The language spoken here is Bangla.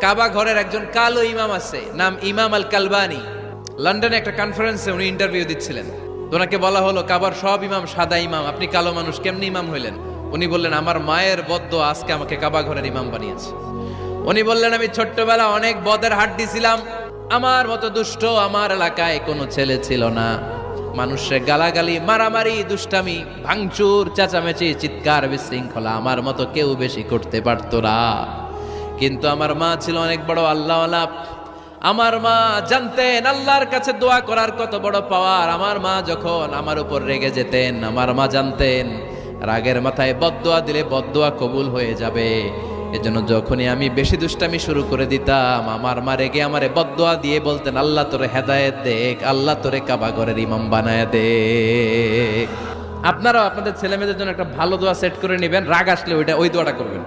কাবা ঘরের একজন কালো ইমাম আছে, নাম ইমাম আল কালবানি। লন্ডনে একটা কনফারেন্সে উনি ইন্টারভিউ দিচ্ছিলেন। ওনাকে বলা হলো, কাবার সব ইমাম সাদা ইমাম, আপনি কালো মানুষ, কেমনি ইমাম হইলেন? উনি বললেন, আমার মায়ের বদদোয়া আজকে আমাকে কাবা ঘরের ইমাম বানিয়েছে। উনি বললেন, আমি ছোট্টবেলা অনেক বদের হাট দিছিলাম, আমার মতো দুষ্ট আমার এলাকায় কোনো ছেলে ছিল না। মানুষের গালাগালি, মারামারি, দুষ্টামি, ভাঙচুর, চেঁচামেচি, চিৎকার, বিশৃঙ্খলা আমার মতো কেউ বেশি করতে পারতো না। কিন্তু আমার মা ছিল অনেক বড় আল্লাহওয়ালা। আমার মা জানতেন আল্লাহর কাছে দোয়া করার কত বড় পাওয়ার। আমার মা যখন আমার উপর রেগে যেতেন, আমার মা জানতেন রাগের মাথায় বদদোয়া দিলে বদদোয়া কবুল হয়ে যাবে। এজন্য যখনই আমি বেশি দুষ্টামি শুরু করে দিতাম, আমার মা রেগে আমারে বদদোয়া দিয়ে বলতেন, আল্লাহ তোরে হেদায়েত দেখ, আল্লাহ তোরে কাবা ঘরের ইমাম বানায় দে। আপনারাও আপনাদের ছেলে মেয়েদের জন্য একটা ভালো দোয়া সেট করে নেবেন, রাগ আসলে ওই দোয়াটা করবেন।